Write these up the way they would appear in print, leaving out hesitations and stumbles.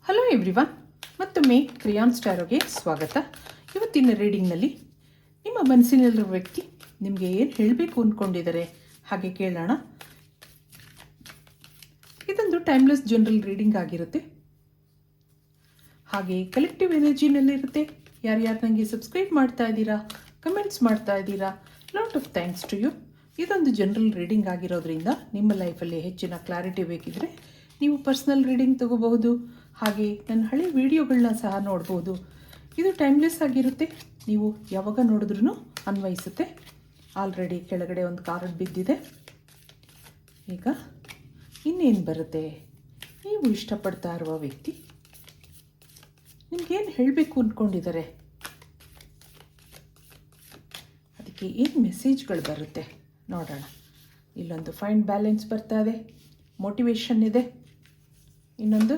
Hello everyone, ಮತ್ತೊಮ್ಮೆ ಕ್ರಿಯಾನ್ ಸ್ಟಾರೋಗೆ ಸ್ವಾಗತ. ಇವತ್ತಿನ ರೀಡಿಂಗ್ನಲ್ಲಿ ನಿಮ್ಮ ಮನಸ್ಸಿನಲ್ಲಿರೋ ವ್ಯಕ್ತಿ ನಿಮಗೆ ಏನು ಹೇಳಬೇಕು ಅಂದ್ಕೊಂಡಿದ್ದಾರೆ ಹಾಗೆ ಕೇಳೋಣ. ಇದೊಂದು ಟೈಮ್ಲೆಸ್ ಜನರಲ್ ರೀಡಿಂಗ್ ಆಗಿರುತ್ತೆ, ಹಾಗೆ ಕಲೆಕ್ಟಿವ್ ಎನರ್ಜಿನಲ್ಲಿರುತ್ತೆ. ಯಾರ್ಯಾರು ನನಗೆ ಸಬ್ಸ್ಕ್ರೈಬ್ ಮಾಡ್ತಾ ಇದ್ದೀರಾ, ಕಮೆಂಟ್ಸ್ ಮಾಡ್ತಾ ಇದ್ದೀರಾ, lot of thanks to you. ಇದೊಂದು ಜನರಲ್ ರೀಡಿಂಗ್ ಆಗಿರೋದ್ರಿಂದ ನಿಮ್ಮ ಲೈಫಲ್ಲಿ ಹೆಚ್ಚಿನ ಕ್ಲಾರಿಟಿ ಬೇಕಿದ್ರೆ ನೀವು ಪರ್ಸ್ನಲ್ ರೀಡಿಂಗ್ ತಗೋಬಹುದು. ಹಾಗೆ ನನ್ನ ಹಳೆ ವಿಡಿಯೋಗಳನ್ನ ಸಹ ನೋಡ್ಬೋದು. ಇದು ಟೈಮ್ಲೆಸ್ ಆಗಿರುತ್ತೆ, ನೀವು ಯಾವಾಗ ನೋಡಿದ್ರೂ ಅನ್ವಯಿಸುತ್ತೆ. ಆಲ್ರೆಡಿ ಕೆಳಗಡೆ ಒಂದು ಕಾರ್ಡ್ ಬಿದ್ದಿದೆ. ಈಗ ಇನ್ನೇನು ಬರುತ್ತೆ? ನೀವು ಇಷ್ಟಪಡ್ತಾ ಇರುವ ವ್ಯಕ್ತಿ ನಿಮಗೇನು ಹೇಳಬೇಕು ಅಂದ್ಕೊಂಡಿದ್ದಾರೆ, ಅದಕ್ಕೆ ಏನು ಮೆಸೇಜ್ಗಳು ಬರುತ್ತೆ ನೋಡೋಣ. ಇಲ್ಲೊಂದು ಫೈಂಡ್ ಬ್ಯಾಲೆನ್ಸ್ ಬರ್ತಾ ಇದೆ, ಮೋಟಿವೇಶನ್ ಇದೆ, ಇನ್ನೊಂದು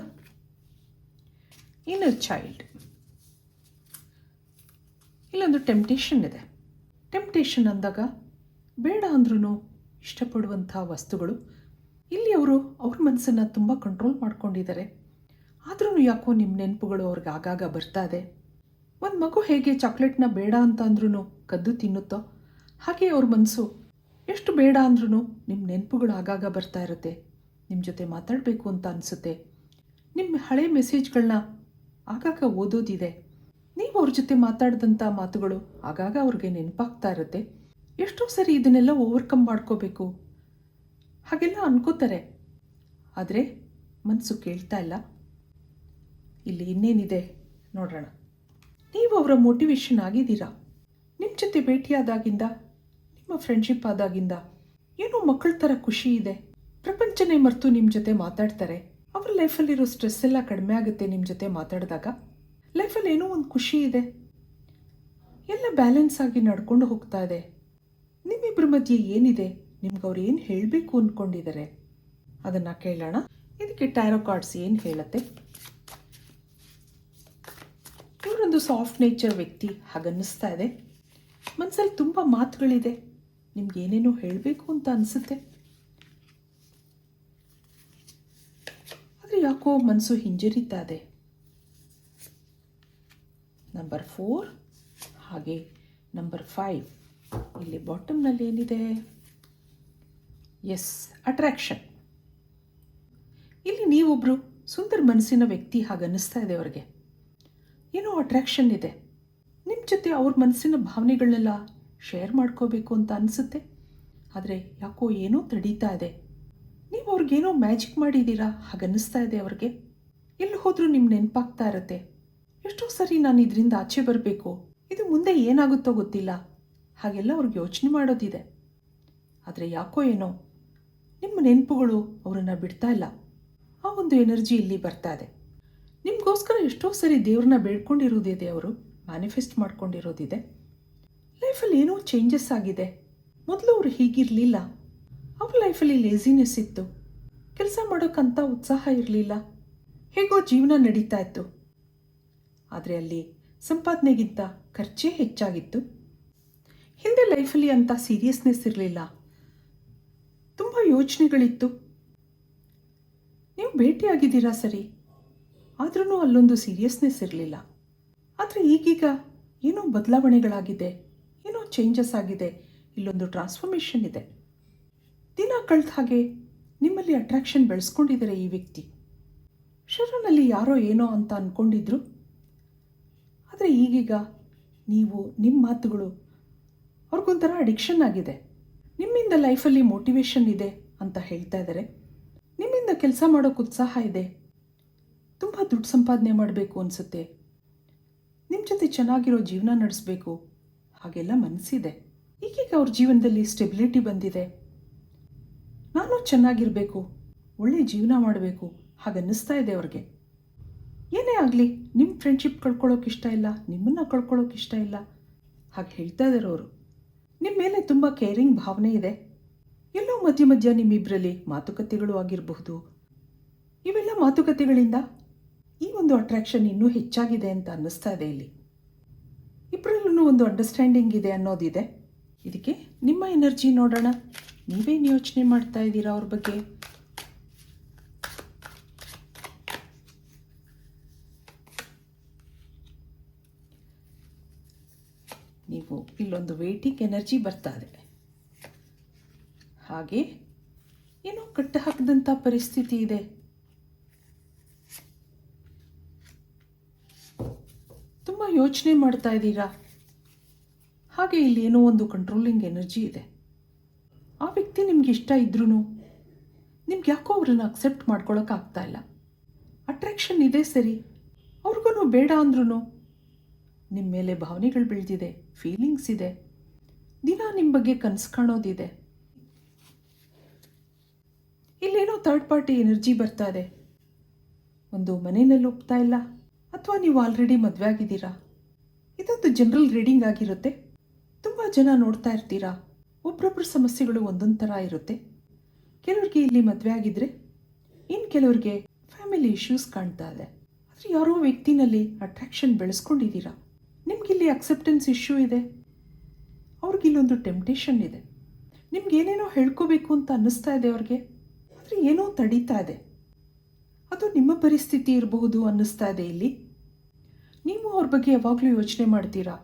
ಇನ್ನರ್ ಚೈಲ್ಡ್, ಇಲ್ಲೊಂದು ಟೆಂಪ್ಟೇಷನ್ ಇದೆ. ಟೆಂಪ್ಟೇಷನ್ ಅಂದಾಗ ಬೇಡ ಅಂದ್ರೂ ಇಷ್ಟಪಡುವಂಥ ವಸ್ತುಗಳು. ಇಲ್ಲಿ ಅವರು ಅವ್ರ ಮನಸ್ಸನ್ನು ತುಂಬ ಕಂಟ್ರೋಲ್ ಮಾಡ್ಕೊಂಡಿದ್ದಾರೆ. ಆದ್ರೂ ಯಾಕೋ ನಿಮ್ಮ ನೆನಪುಗಳು ಅವ್ರಿಗೆ ಆಗಾಗ ಬರ್ತಾ ಇದೆ. ಒಂದು ಮಗು ಹೇಗೆ ಚಾಕ್ಲೇಟ್ನ ಬೇಡ ಅಂತ ಅಂದ್ರೂ ಕದ್ದು ತಿನ್ನುತ್ತೋ, ಹಾಗೆ ಅವ್ರ ಮನಸ್ಸು ಎಷ್ಟು ಬೇಡ ಅಂದ್ರೂ ನಿಮ್ಮ ನೆನಪುಗಳು ಆಗಾಗ ಬರ್ತಾ ಇರುತ್ತೆ. ನಿಮ್ಮ ಜೊತೆ ಮಾತಾಡಬೇಕು ಅಂತ ಅನಿಸುತ್ತೆ. ನಿಮ್ಮ ಹಳೆ ಮೆಸೇಜ್ಗಳನ್ನ ಆಗಾಗ ಓದೋದಿದೆ. ನೀವು ಅವ್ರ ಜೊತೆ ಮಾತಾಡಿದಂಥ ಮಾತುಗಳು ಆಗಾಗ ಅವ್ರಿಗೆ ನೆನಪಾಗ್ತಾ ಇರುತ್ತೆ. ಎಷ್ಟೋ ಸರಿ ಇದನ್ನೆಲ್ಲ ಓವರ್ಕಮ್ ಮಾಡ್ಕೋಬೇಕು ಹಾಗೆಲ್ಲ ಅನ್ಕೋತಾರೆ, ಆದರೆ ಮನಸ್ಸು ಕೇಳ್ತಾ ಇಲ್ಲ. ಇಲ್ಲಿ ಇನ್ನೇನಿದೆ ನೋಡೋಣ. ನೀವು ಅವರ ಮೋಟಿವೇಶನ್ ಆಗಿದ್ದೀರಾ. ನಿಮ್ಮ ಜೊತೆ ಭೇಟಿಯಾದಾಗಿಂದ, ನಿಮ್ಮ ಫ್ರೆಂಡ್ಶಿಪ್ ಆದಾಗಿಂದ ಏನೋ ಮಕ್ಕಳ ಥರ ಖುಷಿ ಇದೆ. ಪ್ರಪಂಚನೇ ಮರೆತು ನಿಮ್ಮ ಜೊತೆ ಮಾತಾಡ್ತಾರೆ. ಅವ್ರ ಲೈಫಲ್ಲಿರೋ ಸ್ಟ್ರೆಸ್ ಎಲ್ಲ ಕಡಿಮೆ ಆಗುತ್ತೆ ನಿಮ್ಮ ಜೊತೆ ಮಾತಾಡಿದಾಗ. ಲೈಫಲ್ಲಿ ಏನೋ ಒಂದು ಖುಷಿ ಇದೆ, ಎಲ್ಲ ಬ್ಯಾಲೆನ್ಸ್ ಆಗಿ ನಡ್ಕೊಂಡು ಹೋಗ್ತಾ ಇದೆ. ನಿಮ್ಮಿಬ್ಬರ ಮಧ್ಯೆ ಏನಿದೆ, ನಿಮ್ಗೆ ಅವ್ರು ಏನು ಹೇಳಬೇಕು ಅಂದ್ಕೊಂಡಿದ್ದಾರೆ ಅದನ್ನು ಕೇಳೋಣ. ಇದಕ್ಕೆ ಟ್ಯಾರೋ ಕಾರ್ಡ್ಸ್ ಏನು ಹೇಳುತ್ತೆ? ಇವರೊಂದು ಸಾಫ್ಟ್ ನೇಚರ್ ವ್ಯಕ್ತಿ ಹಾಗನ್ನಿಸ್ತಾ ಇದೆ. ಮನಸ್ಸಲ್ಲಿ ತುಂಬ ಮಾತುಗಳಿದೆ, ನಿಮ್ಗೆ ಏನೇನೋ ಹೇಳಬೇಕು ಅಂತ ಅನಿಸುತ್ತೆ. ಆದರೆ ಯಾಕೋ ಮನಸ್ಸು ಹಿಂಜರಿತಾ ಇದೆ. ನಂಬರ್ 4 ಹಾಗೆ ನಂಬರ್ 5 ಇಲ್ಲಿ ಬಾಟಮ್ನಲ್ಲಿ ಏನಿದೆ? Yes, attraction. ಇಲ್ಲಿ ನೀವೊಬ್ಬರು ಸುಂದರ ಮನಸ್ಸಿನ ವ್ಯಕ್ತಿ ಹಾಗನ್ನಿಸ್ತಾ ಇದೆ. ಅವರಿಗೆ ಏನೋ ಅಟ್ರಾಕ್ಷನ್ ಇದೆ. ನಿಮ್ಮ ಜೊತೆ ಅವ್ರ ಮನಸ್ಸಿನ ಭಾವನೆಗಳನ್ನೆಲ್ಲ ಶೇರ್ ಮಾಡ್ಕೋಬೇಕು ಅಂತ ಅನಿಸುತ್ತೆ. ಆದರೆ ಯಾಕೋ ಏನೋ ತಡೀತಾ ಇದೆ. ನೀವು ಅವ್ರಿಗೇನೋ ಮ್ಯಾಜಿಕ್ ಮಾಡಿದ್ದೀರಾ ಹಾಗನ್ನಿಸ್ತಾ ಇದೆ. ಅವ್ರಿಗೆ ಎಲ್ಲಿ ಹೋದರೂ ನಿಮ್ಮ ನೆನಪಾಗ್ತಾ ಇರುತ್ತೆ. ಎಷ್ಟೋ ಸರಿ ನಾನು ಇದರಿಂದ ಆಚೆ ಬರಬೇಕು, ಇದು ಮುಂದೆ ಏನಾಗುತ್ತೋ ಗೊತ್ತಿಲ್ಲ ಹಾಗೆಲ್ಲ ಅವ್ರಿಗೆ ಯೋಚನೆ ಮಾಡೋದಿದೆ. ಆದರೆ ಯಾಕೋ ಏನೋ ನಿಮ್ಮ ನೆನಪುಗಳು ಅವರನ್ನು ಬಿಡ್ತಾ ಇಲ್ಲ. ಆ ಒಂದು ಎನರ್ಜಿ ಇಲ್ಲಿ ಬರ್ತಾ ಇದೆ. ನಿಮಗೋಸ್ಕರ ಎಷ್ಟೋ ಸರಿ ದೇವ್ರನ್ನ ಬೇಡ್ಕೊಂಡಿರೋದಿದೆ, ಅವರು ಮ್ಯಾನಿಫೆಸ್ಟ್ ಮಾಡ್ಕೊಂಡಿರೋದಿದೆ. ಲೈಫಲ್ಲಿ ಏನೋ ಚೇಂಜಸ್ ಆಗಿದೆ. ಮೊದಲು ಅವರು ಹೀಗಿರಲಿಲ್ಲ. ಅವ್ರ ಲೈಫಲ್ಲಿ ಲೇಸಿನೆಸ್ ಇತ್ತು, ಕೆಲಸ ಮಾಡೋಕ್ಕಂತ ಉತ್ಸಾಹ ಇರಲಿಲ್ಲ, ಹೇಗೋ ಜೀವನ ನಡೀತಾ ಇತ್ತು. ಆದರೆ ಅಲ್ಲಿ ಸಂಪಾದನೆಗಿಂತ ಖರ್ಚೇ ಹೆಚ್ಚಾಗಿತ್ತು. ಹಿಂದೆ ಲೈಫಲ್ಲಿ ಅಂಥ ಸೀರಿಯಸ್ನೆಸ್ ಇರಲಿಲ್ಲ, ತುಂಬ ಯೋಚನೆಗಳಿತ್ತು. ನೀವು ಭೇಟಿಯಾಗಿದ್ದೀರಾ ಸರಿ, ಆದ್ರೂ ಅಲ್ಲೊಂದು ಸೀರಿಯಸ್ನೆಸ್ ಇರಲಿಲ್ಲ. ಆದರೆ ಈಗೀಗ ಏನೋ ಬದಲಾವಣೆಗಳಾಗಿದೆ, ಏನೋ ಚೇಂಜಸ್ ಆಗಿದೆ. ಇಲ್ಲೊಂದು ಟ್ರಾನ್ಸ್ಫಾರ್ಮೇಷನ್ ಇದೆ. ದಿನ ಕಳೆದ ಹಾಗೆ ನಿಮ್ಮಲ್ಲಿ ಅಟ್ರಾಕ್ಷನ್ ಬೆಳೆಸ್ಕೊಂಡಿದ್ದಾರೆ ಈ ವ್ಯಕ್ತಿ. ಶರಣಲ್ಲಿ ಯಾರೋ ಏನೋ ಅಂತ ಅಂದ್ಕೊಂಡಿದ್ರು, ಆದರೆ ಈಗೀಗ ನೀವು ನಿಮ್ಮ ಮಾತುಗಳು ಅವ್ರಿಗೊಂಥರ ಅಡಿಕ್ಷನ್ ಆಗಿದೆ. ನಿಮ್ಮಿಂದ ಲೈಫಲ್ಲಿ ಮೋಟಿವೇಶನ್ ಇದೆ ಅಂತ ಹೇಳ್ತಾ ಇದ್ದಾರೆ. ನಿಮ್ಮಿಂದ ಕೆಲಸ ಮಾಡೋಕ್ಕೆ ಉತ್ಸಾಹ ಇದೆ, ತುಂಬ ದುಡ್ಡು ಸಂಪಾದನೆ ಮಾಡಬೇಕು ಅನಿಸುತ್ತೆ, ನಿಮ್ಮ ಜೊತೆ ಚೆನ್ನಾಗಿರೋ ಜೀವನ ನಡೆಸಬೇಕು ಹಾಗೆಲ್ಲ ಮನಸ್ಸಿದೆ. ಈಗೀಗ ಅವ್ರ ಜೀವನದಲ್ಲಿ ಸ್ಟೆಬಿಲಿಟಿ ಬಂದಿದೆ. ನಾನು ಚೆನ್ನಾಗಿರಬೇಕು, ಒಳ್ಳೆ ಜೀವನ ಮಾಡಬೇಕು ಹಾಗನ್ನಿಸ್ತಾ ಇದೆ ಅವ್ರಿಗೆ. ಏನೇ ಆಗಲಿ ನಿಮ್ಮ ಫ್ರೆಂಡ್ಶಿಪ್ ಕಳ್ಕೊಳ್ಳೋಕೆ ಇಷ್ಟ ಇಲ್ಲ, ನಿಮ್ಮನ್ನು ಕಳ್ಕೊಳ್ಳೋಕೆ ಇಷ್ಟ ಇಲ್ಲ ಹಾಗೆ ಹೇಳ್ತಾ ಇದ್ದಾರೆ ಅವರು. ನಿಮ್ಮ ಮೇಲೆ ತುಂಬ ಕೇರಿಂಗ್ ಭಾವನೆ ಇದೆ. ಎಲ್ಲೋ ಮಧ್ಯ ಮಧ್ಯ ನಿಮ್ಮಿಬ್ಬರಲ್ಲಿ ಮಾತುಕತೆಗಳು ಆಗಿರಬಹುದು. ಇವೆಲ್ಲ ಮಾತುಕತೆಗಳಿಂದ ಈ ಒಂದು ಅಟ್ರಾಕ್ಷನ್ ಇನ್ನೂ ಹೆಚ್ಚಾಗಿದೆ ಅಂತ ಅನ್ನಿಸ್ತಾ ಇದೆ. ಇಲ್ಲಿ ಇಬ್ಬರಲ್ಲೂ ಒಂದು ಅಂಡರ್ಸ್ಟ್ಯಾಂಡಿಂಗ್ ಇದೆ ಅನ್ನೋದಿದೆ. ಇದಕ್ಕೆ ನಿಮ್ಮ ಎನರ್ಜಿ ನೋಡೋಣ. ನೀವೇನು ಯೋಚನೆ ಮಾಡ್ತಾ ಇದ್ದೀರಾ ಅವ್ರ ಬಗ್ಗೆ? ನೀವು ಇಲ್ಲೊಂದು ವೇಟಿಂಗ್ ಎನರ್ಜಿ ಬರ್ತಾ ಇದೆ. ಹಾಗೆ ಏನೋ ಕಟ್ಟ ಹಾಕಿದಂಥ ಪರಿಸ್ಥಿತಿ ಇದೆ. ತುಂಬ ಯೋಚನೆ ಮಾಡ್ತಾ ಇದ್ದೀರಾ. ಹಾಗೆ ಇಲ್ಲಿ ಏನೋ ಒಂದು ಕಂಟ್ರೋಲಿಂಗ್ ಎನರ್ಜಿ ಇದೆ. ಆ ವ್ಯಕ್ತಿ ನಿಮ್ಗೆ ಇಷ್ಟ ಇದ್ರೂ ನಿಮ್ಗೆ ಯಾಕೋ ಅವ್ರನ್ನ ಅಕ್ಸೆಪ್ಟ್ ಮಾಡ್ಕೊಳಕ್ಕಾಗ್ತಾ ಇಲ್ಲ. ಅಟ್ರಾಕ್ಷನ್ ಇದೆ ಸರಿ, ಅವ್ರಿಗೂ ಬೇಡ ಅಂದ್ರೂ ನಿಮ್ಮ ಮೇಲೆ ಭಾವನೆಗಳು ಬೆಳೆದಿದೆ, ಫೀಲಿಂಗ್ಸ್ ಇದೆ, ದಿನ ನಿಮ್ಮ ಬಗ್ಗೆ ಕನಸು ಕಾಣೋದಿದೆ. ಇಲ್ಲೇನೋ ಥರ್ಡ್ ಪಾರ್ಟಿ ಎನರ್ಜಿ ಬರ್ತಾ ಇದೆ. ಒಂದು ಮನೆಯಲ್ಲಿ ಒಪ್ತಾ ಇಲ್ಲ, ಅಥವಾ ನೀವು ಆಲ್ರೆಡಿ ಮದುವೆ ಆಗಿದ್ದೀರಾ. ಇದೊಂದು ಜನರಲ್ ರೀಡಿಂಗ್ ಆಗಿರುತ್ತೆ. ತುಂಬ ಜನ ನೋಡ್ತಾ ಇರ್ತೀರಾ. ಒಬ್ರೊಬ್ಬರ ಸಮಸ್ಯೆಗಳು ಒಂದೊಂದು ಥರ ಇರುತ್ತೆ. ಕೆಲವ್ರಿಗೆ ಇಲ್ಲಿ ಮದುವೆ ಆಗಿದ್ರೆ, ಇನ್ನು ಕೆಲವ್ರಿಗೆ ಫ್ಯಾಮಿಲಿ ಇಶ್ಯೂಸ್ ಕಾಣ್ತಾ ಇದೆ. ಆದರೆ ಯಾರೋ ವ್ಯಕ್ತಿನಲ್ಲಿ ಅಟ್ರಾಕ್ಷನ್ ಬೆಳೆಸ್ಕೊಂಡಿದ್ದೀರಾ. ನಿಮಗಿಲ್ಲಿ ಅಕ್ಸೆಪ್ಟೆನ್ಸ್ ಇಶ್ಯೂ ಇದೆ, ಅವ್ರಿಗಿಲ್ಲೊಂದು ಟೆಂಪ್ಟೇಷನ್ ಇದೆ. ನಿಮ್ಗೇನೇನೋ ಹೇಳ್ಕೋಬೇಕು ಅಂತ ಅನ್ನಿಸ್ತಾ ಇದೆ ಅವ್ರಿಗೆ, ಆದರೆ ಏನೋ ತಡೀತಾ ಇದೆ. ಅದು ನಿಮ್ಮ ಪರಿಸ್ಥಿತಿ ಇರಬಹುದು ಅನ್ನಿಸ್ತಾ ಇದೆ. ಇಲ್ಲಿ ನೀವು ಅವ್ರ ಬಗ್ಗೆ ಯಾವಾಗಲೂ ಯೋಚನೆ ಮಾಡ್ತೀರಾ,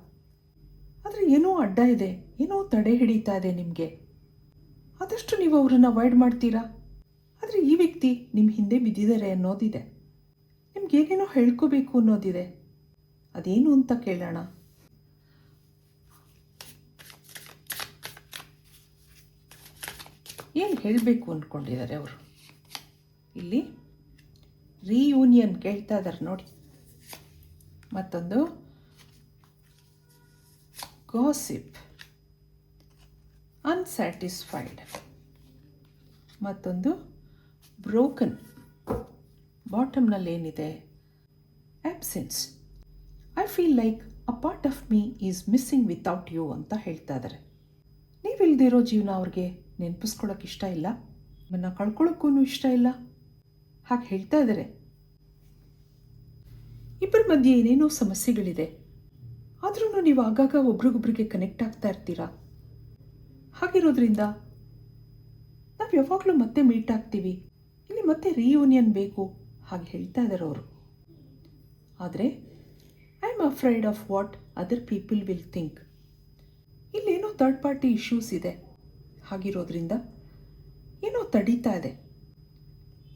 ಆದರೆ ಏನೋ ಅಡ್ಡ ಇದೆ, ಏನೋ ತಡೆ ಹಿಡಿತಾ ಇದೆ ನಿಮಗೆ. ಆದಷ್ಟು ನೀವು ಅವರನ್ನು ಅವಾಯ್ಡ್ ಮಾಡ್ತೀರಾ. ಆದರೆ ಈ ವ್ಯಕ್ತಿ ನಿಮ್ಮ ಹಿಂದೆ ಬಿದ್ದಿದ್ದಾರೆ ಅನ್ನೋದಿದೆ. ನಿಮ್ಗೇನೇನೋ ಹೇಳ್ಕೋಬೇಕು ಅನ್ನೋದಿದೆ. ಅದೇನು ಅಂತ ಕೇಳೋಣ. ಏನು ಹೇಳಬೇಕು ಅಂದ್ಕೊಂಡಿದ್ದಾರೆ ಅವರು? ಇಲ್ಲಿ ರೀಯೂನಿಯನ್ ಕೇಳ್ತಾ ಇದ್ದಾರೆ ನೋಡಿ. ಮತ್ತೊಂದು ಗಾಸಿಪ್, ಅನ್ಸ್ಯಾಟಿಸ್ಫೈಡ್, ಮತ್ತೊಂದು ಬ್ರೋಕನ್. ಬಾಟಮ್ನಲ್ಲಿ ಏನಿದೆ? Absence. I feel like a part of me is missing without you ಅಂತ ಹೇಳ್ತಾ ಇದ್ದಾರೆ. ನೀವಿಲ್ದಿರೋ ಜೀವನ ಅವ್ರಿಗೆ ನೆನಪಿಸ್ಕೊಳ್ಳೋಕೆ ಇಷ್ಟ ಇಲ್ಲ, ನಿಮ್ಮನ್ನು ಕಳ್ಕೊಳ್ಳೋಕ್ಕೂ ಇಷ್ಟ ಇಲ್ಲ, ಹಾಗೆ ಹೇಳ್ತಾ ಇದ್ದಾರೆ. ಇಬ್ಬರ ಮಧ್ಯೆ ಏನೇನೋ ಸಮಸ್ಯೆಗಳಿದೆ, ಆದ್ರೂ ನೀವು ಆಗಾಗ ಒಬ್ರಿಗೊಬ್ರಿಗೆ ಕನೆಕ್ಟ್ ಆಗ್ತಾ ಇರ್ತೀರಾ. ಹಾಗಿರೋದ್ರಿಂದ ನಾವು ಯಾವಾಗಲೂ ಮತ್ತೆ ಮೀಟ್ ಆಗ್ತೀವಿ, ಇಲ್ಲಿ ಮತ್ತೆ ರೀಯೂನಿಯನ್ ಬೇಕು ಹಾಗೆ ಹೇಳ್ತಾ ಇದ್ದಾರೆ ಅವರು. ಆದರೆ I am afraid of what other people will think. ಇಲ್ಲೇನೋ ಥರ್ಡ್ ಪಾರ್ಟಿ ಇಶ್ಯೂಸ್ ಇದೆ. ಹಾಗಿರೋದ್ರಿಂದ ಏನೋ ತಡೀತಾ ಇದೆ.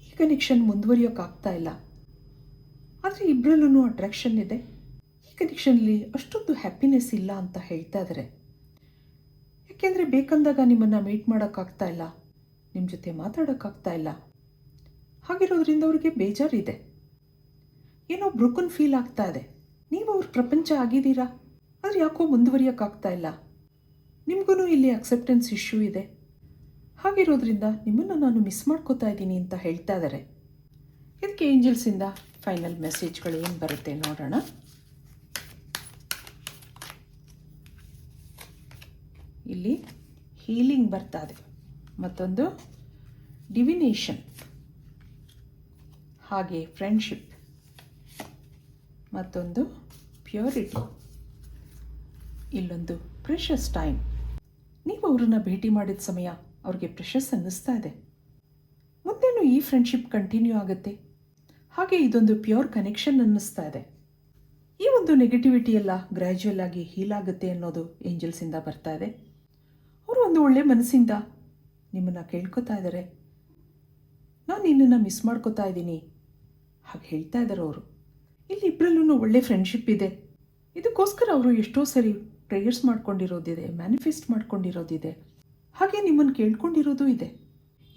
ಈ ಕನೆಕ್ಷನ್ ಮುಂದುವರಿಯೋಕ್ಕಾಗ್ತಾ ಇಲ್ಲ. ಆದರೆ ಇಬ್ಬರಲ್ಲೂ ಅಟ್ರಾಕ್ಷನ್ ಇದೆ. ಈ ಕನೆಕ್ಷನಲ್ಲಿ ಅಷ್ಟೊಂದು ಹ್ಯಾಪಿನೆಸ್ ಇಲ್ಲ ಅಂತ ಹೇಳ್ತಾ ಇದ್ದಾರೆ. ಯಾಕೆಂದರೆ ಬೇಕಂದಾಗ ನಿಮ್ಮನ್ನು ಮೀಟ್ ಮಾಡೋಕ್ಕಾಗ್ತಾ ಇಲ್ಲ, ನಿಮ್ಮ ಜೊತೆ ಮಾತಾಡೋಕ್ಕಾಗ್ತಾ ಇಲ್ಲ. ಹಾಗಿರೋದ್ರಿಂದ ಅವರಿಗೆ ಬೇಜಾರಿದೆ, ಏನೋ ಬ್ರೋಕನ್ ಫೀಲ್ ಆಗ್ತಾ ಇದೆ. ನೀವು ಅವ್ರ ಪ್ರಪಂಚ ಆಗಿದ್ದೀರಾ, ಆದರೆ ಯಾಕೋ ಮುಂದುವರಿಯೋಕ್ಕಾಗ್ತಾ ಇಲ್ಲ. ನಿಮಗೂ ಇಲ್ಲಿ ಅಕ್ಸೆಪ್ಟೆನ್ಸ್ ಇಶ್ಯೂ ಇದೆ. ಹಾಗಿರೋದ್ರಿಂದ ನಿಮ್ಮನ್ನು ನಾನು ಮಿಸ್ ಮಾಡ್ಕೋತಾ ಇದ್ದೀನಿ ಅಂತ ಹೇಳ್ತಾ ಇದ್ದಾರೆ. ಇದಕ್ಕೆ ಏಂಜಲ್ಸಿಂದ ಫೈನಲ್ ಮೆಸೇಜ್ಗಳು ಏನು ಬರುತ್ತೆ ನೋಡೋಣ. ಇಲ್ಲಿ ಹೀಲಿಂಗ್ ಬರ್ತಾ ಇದೆ, ಮತ್ತೊಂದು ಡಿವಿನೇಷನ್, ಹಾಗೆ ಫ್ರೆಂಡ್ಶಿಪ್, ಮತ್ತೊಂದು ಪ್ಯೂರಿಟಿ, ಇಲ್ಲೊಂದು ಪ್ರೆಷಸ್ ಟೈಮ್. ನೀವು ಅವ್ರನ್ನ ಭೇಟಿ ಮಾಡಿದ ಸಮಯ ಅವ್ರಿಗೆ ಪ್ರೆಷಸ್ ಅನ್ನಿಸ್ತಾ ಇದೆ. ಮುಂದೇನು ಈ ಫ್ರೆಂಡ್ಶಿಪ್ ಕಂಟಿನ್ಯೂ ಆಗುತ್ತೆ. ಹಾಗೆ ಇದೊಂದು ಪ್ಯೂರ್ ಕನೆಕ್ಷನ್ ಅನ್ನಿಸ್ತಾ ಇದೆ. ಈ ಒಂದು ನೆಗೆಟಿವಿಟಿ ಎಲ್ಲ ಗ್ರ್ಯಾಜುವಲ್ ಆಗಿ ಹೀಲ್ ಆಗುತ್ತೆ ಅನ್ನೋದು ಏಂಜಲ್ಸಿಂದ ಬರ್ತಾ ಇದೆ. ಅವರು ಒಂದು ಒಳ್ಳೆ ಮನಸ್ಸಿಂದ ನಿಮ್ಮನ್ನು ಕೇಳ್ಕೊತಾ ಇದ್ದಾರೆ. ನಾನು ನಿನ್ನನ್ನು ಮಿಸ್ ಮಾಡ್ಕೋತಾ ಇದ್ದೀನಿ ಹಾಗೆ ಹೇಳ್ತಾ ಇದ್ದಾರೆ ಅವರು. ಇಲ್ಲಿ ಇಬ್ಬರಲ್ಲೂ ಒಳ್ಳೆ ಫ್ರೆಂಡ್ಶಿಪ್ ಇದೆ. ಇದಕ್ಕೋಸ್ಕರ ಅವರು ಎಷ್ಟೋ ಸರಿ ಪ್ರೇಯರ್ಸ್ ಮಾಡ್ಕೊಂಡಿರೋದಿದೆ, ಮ್ಯಾನಿಫೆಸ್ಟ್ ಮಾಡ್ಕೊಂಡಿರೋದಿದೆ, ಹಾಗೆ ನಿಮ್ಮನ್ನು ಕೇಳ್ಕೊಂಡಿರೋದು ಇದೆ.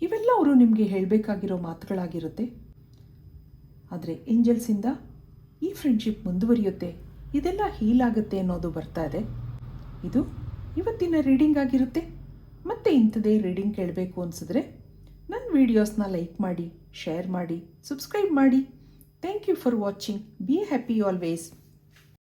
ಇವೆಲ್ಲ ಅವರು ನಿಮಗೆ ಹೇಳಬೇಕಾಗಿರೋ ಮಾತುಗಳಾಗಿರುತ್ತೆ. ಆದರೆ ಏಂಜಲ್ಸಿಂದ ಈ ಫ್ರೆಂಡ್ಶಿಪ್ ಮುಂದುವರಿಯುತ್ತೆ, ಇದೆಲ್ಲ ಹೀಲ್ ಆಗುತ್ತೆ ಅನ್ನೋದು ಬರ್ತಾ ಇದೆ. ಇದು ಇವತ್ತಿನ ರೀಡಿಂಗ್ ಆಗಿರುತ್ತೆ. ಮತ್ತೆ ಇಂಥದೇ ರೀಡಿಂಗ್ ಕೇಳಬೇಕು ಅನಿಸಿದ್ರೆ ನನ್ನ ವೀಡಿಯೋಸ್ನ ಲೈಕ್ ಮಾಡಿ, ಶೇರ್ ಮಾಡಿ, ಸಬ್ಸ್ಕ್ರೈಬ್ ಮಾಡಿ. Thank you for watching. Be happy always.